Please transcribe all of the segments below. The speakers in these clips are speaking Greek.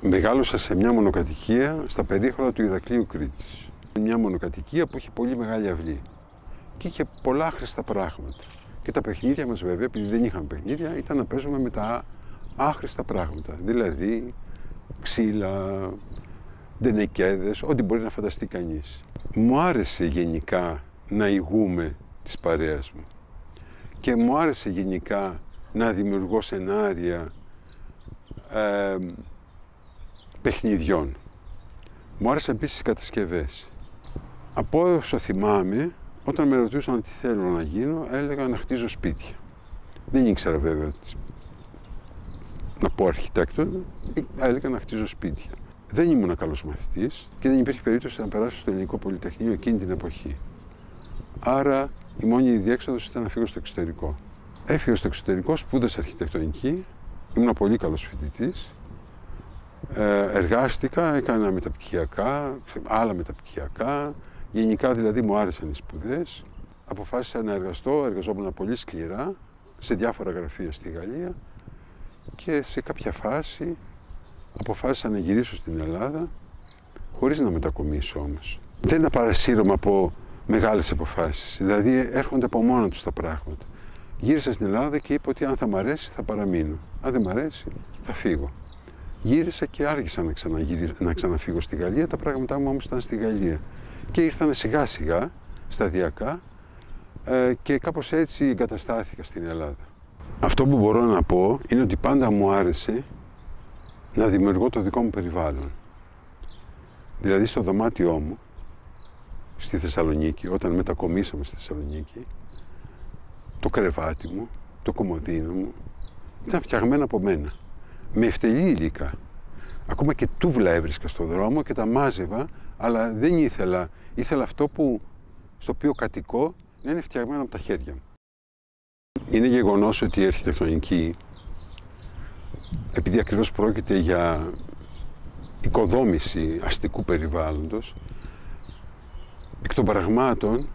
Μεγάλωσα σε μια μονοκατοικία στα περίχωρα του Ηρακλείου Κρήτης. Μια μονοκατοικία που είχε πολύ μεγάλη αυλή και είχε πολλά άχρηστα πράγματα. Και τα παιχνίδια μας, βέβαια, επειδή δεν είχαμε παιχνίδια, ήταν να παίζουμε με τα άχρηστα πράγματα. Δηλαδή ξύλα, ντενεκέδες, ό,τι μπορεί να φανταστεί κανείς. Μου άρεσε γενικά να ηγούμε της παρέας μου και μου άρεσε γενικά να δημιουργώ σενάρια παιχνιδιών. Μου άρεσαν επίσης οι κατασκευές. Από όσο θυμάμαι, όταν με ρωτούσαν τι θέλω να γίνω, έλεγα να χτίζω σπίτια. Δεν ήξερα βέβαια να πω αρχιτέκτονα, έλεγα να χτίζω σπίτια. Δεν ήμουν καλός μαθητής και δεν υπήρχε περίπτωση να περάσω στο Ελληνικό Πολυτεχνείο εκείνη την εποχή. Άρα η μόνη διέξοδος ήταν να φύγω στο εξωτερικό. Έφυγα στο εξωτερικό, σπούδασα αρχιτεκτονική, ήμουν πολύ καλός φοιτητής. Εργάστηκα, έκανα μεταπτυχιακά, άλλα μεταπτυχιακά. Γενικά δηλαδή μου άρεσαν οι σπουδές. Αποφάσισα να εργαζόμουν πολύ σκληρά σε διάφορα γραφεία στη Γαλλία και σε κάποια φάση αποφάσισα να γυρίσω στην Ελλάδα χωρίς να μετακομίσω όμως. Δεν απαρασύρωμαι από μεγάλες αποφάσεις, δηλαδή έρχονται από μόνο τους τα πράγματα. Γύρισα στην Ελλάδα και είπα ότι αν θα μ' αρέσει θα παραμείνω, αν δεν μ' αρέσει θα φύγω. Γύρισα και άργησα να ξαναφύγω στη Γαλλία, τα πράγματά μου όμως ήταν στη Γαλλία. Και ήρθαν σιγά σιγά, σταδιακά και κάπως έτσι εγκαταστάθηκα στην Ελλάδα. Αυτό που μπορώ να πω είναι ότι πάντα μου άρεσε να δημιουργώ το δικό μου περιβάλλον. Δηλαδή στο δωμάτιό μου, στη Θεσσαλονίκη, όταν μετακομίσαμε στη Θεσσαλονίκη, το κρεβάτι μου, το κομμωδίνο μου ήταν φτιαγμένο από μένα. Με ευτελή υλικά. Ακόμα και τούβλα έβρισκα στο δρόμο και τα μάζευα, αλλά δεν ήθελα. Ήθελα αυτό στο οποίο κατοικώ να είναι φτιαγμένο από τα χέρια μου. Είναι γεγονός ότι η αρχιτεκτονική, επειδή ακριβώς πρόκειται για οικοδόμηση αστικού περιβάλλοντος, εκ των πραγμάτων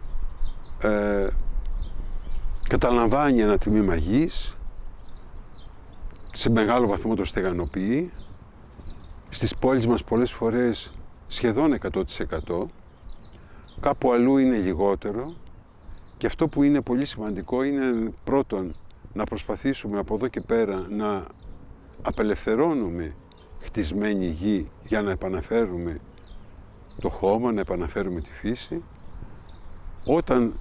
καταλαμβάνει ένα τμήμα γης, σε μεγάλο βαθμό το στεγανοποιεί. Στις πόλεις μας πολλές φορές σχεδόν 100%, κάπου αλλού είναι λιγότερο και αυτό που είναι πολύ σημαντικό είναι πρώτον να προσπαθήσουμε από εδώ και πέρα να απελευθερώνουμε χτισμένη γη για να επαναφέρουμε το χώμα, να επαναφέρουμε τη φύση. Όταν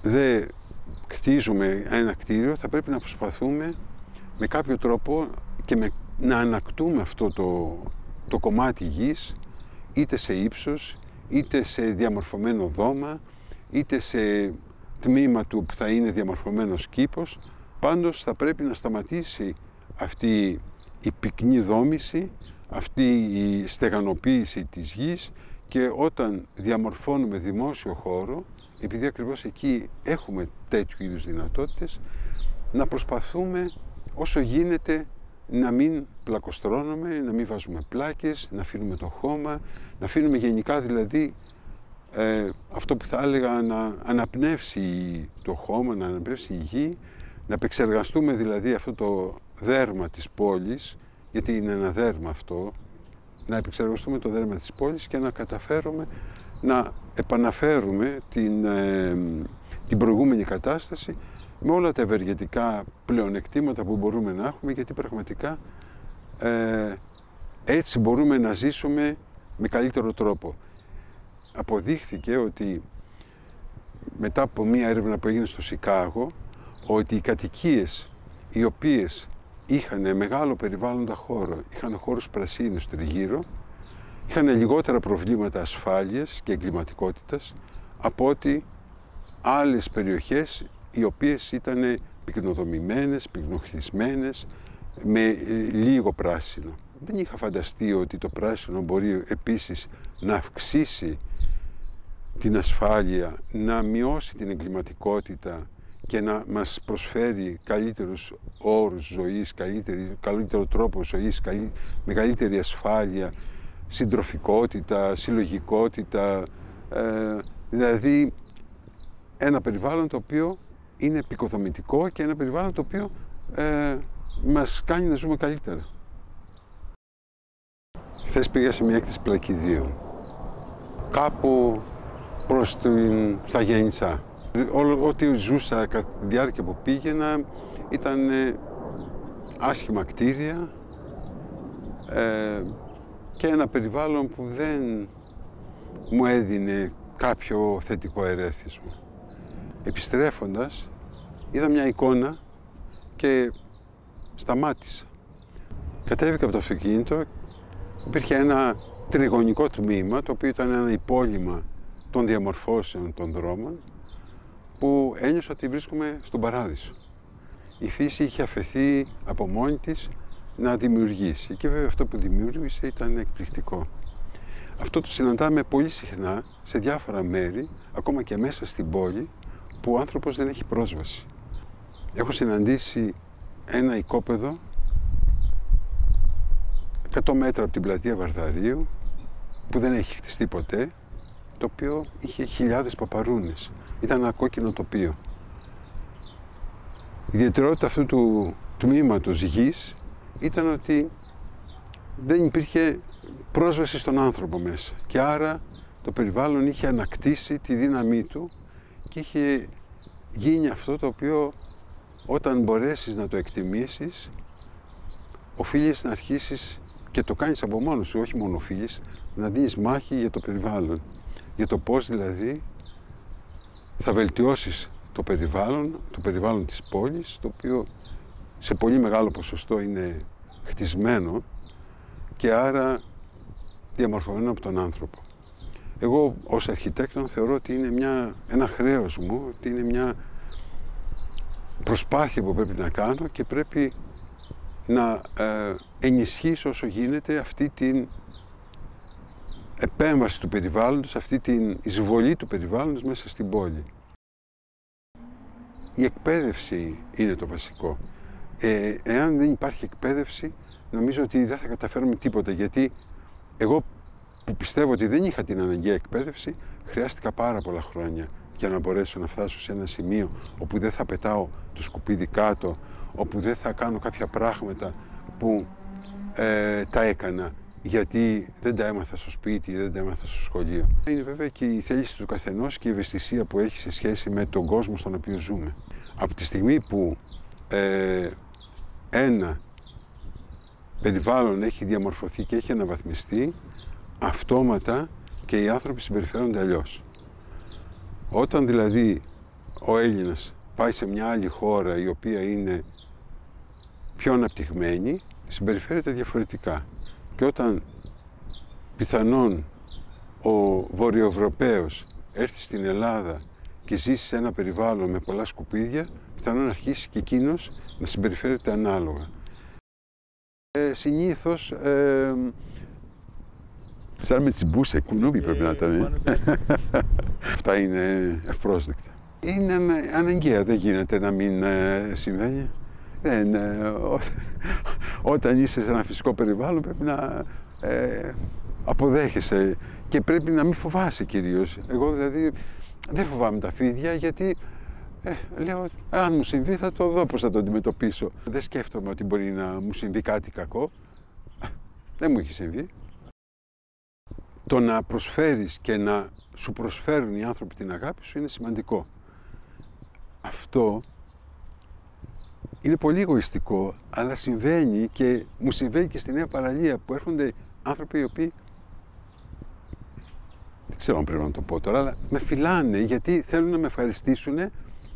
δεν κτίζουμε ένα κτίριο θα πρέπει να προσπαθούμε με κάποιο τρόπο και να ανακτούμε αυτό το κομμάτι γης, είτε σε ύψος, είτε σε διαμορφωμένο δώμα, είτε σε τμήμα του που θα είναι διαμορφωμένος κήπος. Πάντως θα πρέπει να σταματήσει αυτή η πυκνή δόμηση, αυτή η στεγανοποίηση της γης και όταν διαμορφώνουμε δημόσιο χώρο, επειδή ακριβώς εκεί έχουμε τέτοιου είδους δυνατότητες, να προσπαθούμε όσο γίνεται να μην πλακοστρώνουμε, να μην βάζουμε πλάκες, να αφήνουμε το χώμα, να αφήνουμε γενικά δηλαδή αυτό που θα έλεγα να αναπνεύσει το χώμα, να αναπνεύσει η γη, να επεξεργαστούμε δηλαδή αυτό το δέρμα της πόλης, γιατί είναι ένα δέρμα αυτό, να επεξεργαστούμε το δέρμα της πόλης και να καταφέρουμε να επαναφέρουμε την προηγούμενη κατάσταση με όλα τα ευεργετικά πλεονεκτήματα που μπορούμε να έχουμε, γιατί πραγματικά έτσι μπορούμε να ζήσουμε με καλύτερο τρόπο. Αποδείχθηκε ότι μετά από μία έρευνα που έγινε στο Σικάγο, ότι οι κατοικίες οι οποίες είχαν μεγάλο περιβάλλοντα χώρο, είχαν χώρους πρασίνους τριγύρω, είχαν λιγότερα προβλήματα ασφάλειας και εγκληματικότητας από ότι άλλες περιοχές οι οποίες ήταν πυκνοδομημένες, πυκνοχτισμένες, με λίγο πράσινο. Δεν είχα φανταστεί ότι το πράσινο μπορεί επίσης να αυξήσει την ασφάλεια, να μειώσει την εγκληματικότητα και να μας προσφέρει καλύτερους όρους ζωής, καλύτερο τρόπο ζωής, μεγαλύτερη ασφάλεια, συντροφικότητα, συλλογικότητα, δηλαδή ένα περιβάλλον το οποίο είναι επικοδομητικό και ένα περιβάλλον το οποίο μας κάνει να ζούμε καλύτερα. Χθες πήγα σε μια έκθεση πλακιδίων, κάπου προς στα Γέννητσα. Ό,τι ζούσα κατά τη διάρκεια που πήγαινα ήταν άσχημα κτίρια και ένα περιβάλλον που δεν μου έδινε κάποιο θετικό ερέθισμα. Επιστρέφοντας, είδα μια εικόνα και σταμάτησα. Κατέβηκα από το αυτοκίνητο, υπήρχε ένα τριγωνικό τμήμα, το οποίο ήταν ένα υπόλοιμα των διαμορφώσεων των δρόμων, που ένιωσα ότι βρίσκομαι στον παράδεισο. Η φύση είχε αφεθεί από μόνη της να δημιουργήσει και βέβαια αυτό που δημιούργησε ήταν εκπληκτικό. Αυτό το συναντάμε πολύ συχνά σε διάφορα μέρη, ακόμα και μέσα στην πόλη, που ο άνθρωπος δεν έχει πρόσβαση. Έχω συναντήσει ένα οικόπεδο 100 μέτρα από την πλατεία Βαρδαρίου, που δεν έχει χτιστεί ποτέ, το οποίο είχε χιλιάδες παπαρούνες. Ήταν ένα κόκκινο τοπίο. Η ιδιαιτερότητα αυτού του τμήματος γης ήταν ότι δεν υπήρχε πρόσβαση στον άνθρωπο μέσα και άρα το περιβάλλον είχε ανακτήσει τη δύναμή του και είχε γίνει αυτό το οποίο όταν μπορέσεις να το εκτιμήσεις οφείλεις να αρχίσεις και το κάνεις από μόνος σου, όχι μόνο οφείλεις να δίνεις μάχη για το περιβάλλον, για το πώς δηλαδή θα βελτιώσεις το περιβάλλον της πόλης, το οποίο σε πολύ μεγάλο ποσοστό είναι χτισμένο και άρα διαμορφωμένο από τον άνθρωπο. Εγώ ως αρχιτέκτον θεωρώ ότι είναι ένα χρέος μου, ότι είναι μια προσπάθεια που πρέπει να κάνω και πρέπει να ενισχύσω όσο γίνεται αυτή την επέμβαση του περιβάλλοντος, αυτή την εισβολή του περιβάλλοντος μέσα στην πόλη. Η εκπαίδευση είναι το βασικό. Εάν δεν υπάρχει εκπαίδευση, νομίζω ότι δεν θα καταφέρουμε τίποτα, γιατί εγώ που πιστεύω ότι δεν είχα την αναγκαία εκπαίδευση, χρειάστηκα πάρα πολλά χρόνια για να μπορέσω να φτάσω σε ένα σημείο όπου δεν θα πετάω το σκουπίδι κάτω, όπου δεν θα κάνω κάποια πράγματα που τα έκανα γιατί δεν τα έμαθα στο σπίτι, δεν τα έμαθα στο σχολείο. Είναι βέβαια και η θέληση του καθενός και η ευαισθησία που έχει σε σχέση με τον κόσμο στον οποίο ζούμε. Από τη στιγμή που ένα περιβάλλον έχει διαμορφωθεί και έχει αναβαθμιστεί, αυτόματα και οι άνθρωποι συμπεριφέρονται αλλιώς. Όταν δηλαδή ο Έλληνας πάει σε μια άλλη χώρα η οποία είναι πιο αναπτυγμένη, συμπεριφέρεται διαφορετικά. Και όταν πιθανόν ο Βορειοευρωπαίος έρθει στην Ελλάδα και ζήσει σε ένα περιβάλλον με πολλά σκουπίδια, πιθανόν αρχίσει και εκείνος να συμπεριφέρεται ανάλογα. Συνήθως, σαν με τσιμπούσε, κουνούμι πρέπει να ήταν. Αυτά είναι ευπρόσδεκτα. Είναι αναγκαία, δεν γίνεται να μην συμβαίνει. Όταν είσαι σε ένα φυσικό περιβάλλον πρέπει να αποδέχεσαι και πρέπει να μην φοβάσαι κυρίως. Εγώ δηλαδή δεν φοβάμαι τα φίδια γιατί λέω αν μου συμβεί θα το δω πώς θα το αντιμετωπίσω. Δεν σκέφτομαι ότι μπορεί να μου συμβεί κάτι κακό. Δεν μου έχει συμβεί. Το να προσφέρεις και να σου προσφέρουν οι άνθρωποι την αγάπη σου είναι σημαντικό. Αυτό είναι πολύ εγωιστικό, αλλά συμβαίνει και μου συμβαίνει και στη Νέα Παραλία που έρχονται άνθρωποι οι οποίοι, δεν ξέρω αν πρέπει να το πω τώρα, αλλά με φυλάνε γιατί θέλουν να με ευχαριστήσουν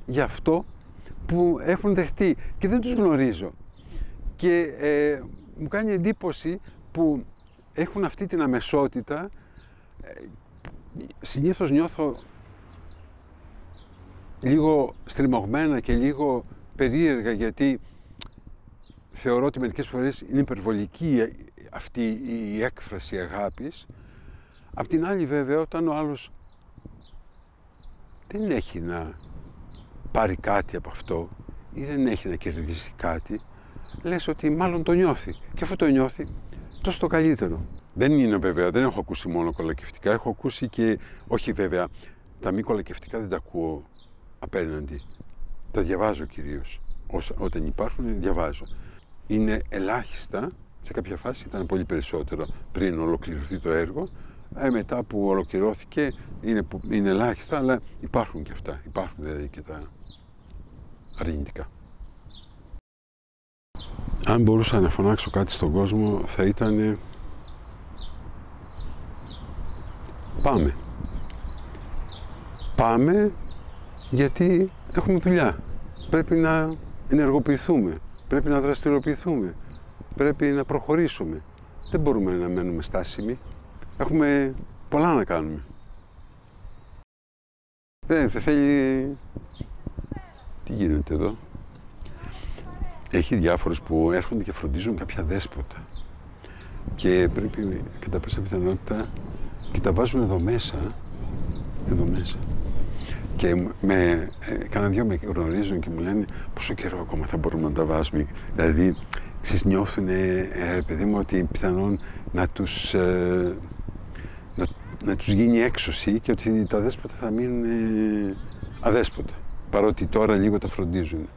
για αυτό που έχουν δεχτεί και δεν τους γνωρίζω. Και μου κάνει εντύπωση που έχουν αυτή την αμεσότητα. Συνήθως νιώθω λίγο στριμωγμένα και λίγο περίεργα γιατί θεωρώ ότι μερικές φορές είναι υπερβολική αυτή η έκφραση αγάπης. Απ' την άλλη βέβαια όταν ο άλλος δεν έχει να πάρει κάτι από αυτό ή δεν έχει να κερδίσει κάτι, λες ότι μάλλον το νιώθει και αφού το νιώθει τόσο το καλύτερο. Δεν είναι βέβαια, δεν έχω ακούσει μόνο κολακευτικά, έχω ακούσει και, όχι βέβαια, τα μη κολακευτικά δεν τα ακούω απέναντι. Τα διαβάζω κυρίως. Όταν υπάρχουν, διαβάζω. Είναι ελάχιστα Σε κάποια φάση ήταν πολύ περισσότερο πριν ολοκληρωθεί το έργο. Μετά που ολοκληρώθηκε είναι ελάχιστα, αλλά υπάρχουν και αυτά. Υπάρχουν δηλαδή και τα αρνητικά. Αν μπορούσα να φωνάξω κάτι στον κόσμο, θα ήταν πάμε. Πάμε γιατί έχουμε δουλειά. Πρέπει να ενεργοποιηθούμε. Πρέπει να δραστηριοποιηθούμε. Πρέπει να προχωρήσουμε. Δεν μπορούμε να μένουμε στάσιμοι. Έχουμε πολλά να κάνουμε. Δεν θέλει... Τι γίνεται εδώ? Έχει διάφορους που έρχονται και φροντίζουν κάποια δέσποτα. Και πρέπει κατά πάσα πιθανότητα και τα βάζουν εδώ μέσα. Εδώ μέσα. Και κάνα δυο με γνωρίζουν και μου λένε πόσο καιρό ακόμα θα μπορούμε να τα βάζουμε. Δηλαδή, νιώθουν, παιδί μου, ότι πιθανόν να τους γίνει έξωση και ότι τα δέσποτα θα μείνουν αδέσποτα. Παρότι τώρα λίγο τα φροντίζουν.